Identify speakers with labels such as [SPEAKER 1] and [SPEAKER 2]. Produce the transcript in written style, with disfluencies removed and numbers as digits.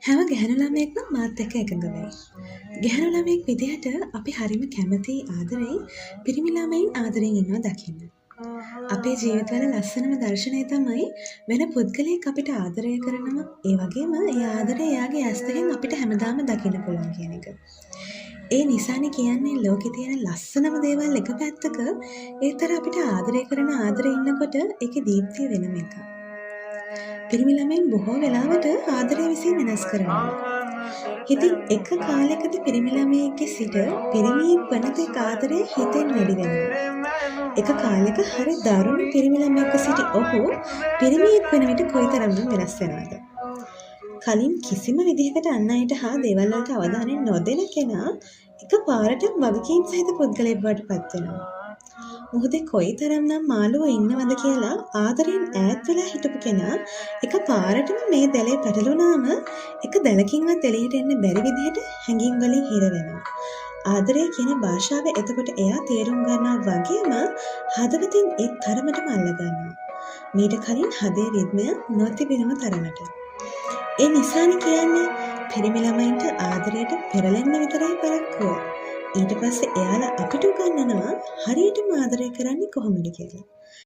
[SPEAKER 1] හැම ගැහැණු ළමයෙක්ම මාත් එක්ක එකඟ වෙයි. ගැහැණු ළමයෙක් විදිහට අපි හරිම කැමතියි ආදරෙයි පිරිමි ළමයින් ආදරෙන් ඉන්නවා දකින්න. අපේ ජීවිතවල ලස්සනම දර්ශනය තමයි වෙන පුද්ගලයෙක් අපිට ආදරය කරනවා ඒ වගේම ඒ ආදරය එයාගේ ඇස් දෙකෙන් අපිට හැමදාම දකින්න පුළුවන් කියන එක. ඒ නිසානේ කියන්නේ ලෝකේ තියෙන ලස්සනම දේවල් එක පැත්තක ඒතර අපිට ආදරය කරන ආදරේ ඉන්නකොට ඒකේ දීප්තිය වෙනම එකක්. පිරිමි ළමයින් බොහෝ වෙලාවට ආදරය විසින් වෙනස් කරනවා. ඉතින් එක කාලයකදී පිරිමි ළමයෙක්ගේ සිට පිරිමියෙක් වන තෙක් ආදරය හිතෙන් වැඩි වෙනවා. එක කාලයක හරි දරුණු පිරිමි ළමයෙක්ව සිටි ඔහු පිරිමියෙක් වෙන විට කොයිතරම්නම් වෙනස් වෙනවද? කලින් කිසිම විදිහකට අන් අයට හා දේවල් වලට අවධානය නොදෙන කෙනා එක පාරටම වගකීම් සහිත පුද්ගලයෙක් බවට පත් වෙනවා. මොහොතේ කොයිතරම්නම් මාළුවෝ ඉන්නවද කියලා ආදරයෙන් ඈත් වෙලා හිටපු කෙනා එක පාරටම මේ දැලේ පැටලුණාම එක දැලකින්වත් එළියට එන්න බැරි විදිහට හැඟීම් වලින් හිර වෙනවා. ආදරය කියන භාෂාව එතකොට එයා තේරුම් ගන්නවා වගේම හදවතින් ඒ තරමටම අල්ල ගන්නවා. මීට කලින් හදේ රිද්මය නොතිබෙනව තරමට. ඒ නිසානේ කියන්නේ පිරිමි ළමයින්ට ආදරයට පෙරලෙන්න විතරයි පරක්කුව. ඊට පස්සේ එයාලා අපිට උගන්වනවා හරියටම ආදරය කරන්නේ කොහොමද කියලා.